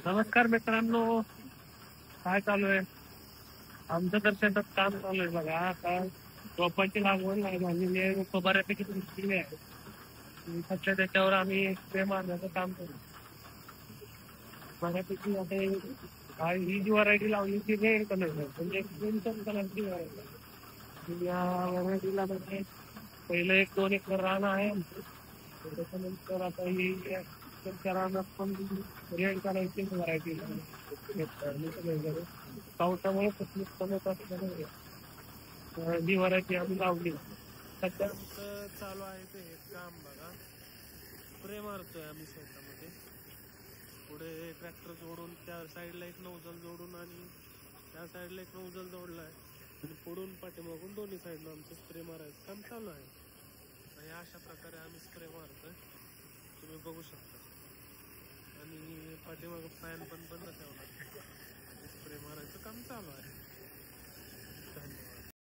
नमस्कार मित्रांनो, काय चालू आहे? आमचं तर शेतात काम चालू आहे बघा. आता रोपांची लागवड नाही झालेली आहे, रोपं बऱ्यापैकी तुटलेली आहे. आणि सध्या त्याच्यावर आम्ही स्प्रे मारण्याचं काम करू. बऱ्यापैकी आता ही जी व्हरायटी लावली ती रेड कलर म्हणजे क्रिमसन कलरची व्हरायटी. या व्हरायटीला म्हणजे पहिलं 1-2 एकर रान आहे आमचं. त्याच्यानंतर आता ही त्या रानात पण रेड करायची व्हरायटी पावसामुळे तकलीफ कमी होत असल्यामुळे जी व्हरायटी आम्ही लावली. सध्या आमचं चालू आहे ते काम बघा. स्प्रे मारतोय आम्ही शेतामध्ये. पुढे ट्रॅक्टर जोडून त्या साईडला एक नोझल जोडून आणि त्या साईडला एक नोझल जोडलाय आणि पुढून पाठीमागून दोन्ही साईडला आमचं स्प्रे मारायचं काम चालू आहे. आणि अशा प्रकारे आम्ही स्प्रे मारतोय, तुम्ही बघू शकता. आणि पाठीमागं फॅन पण बंद ठेवला, स्प्रे मारायचं काम चालू आहे.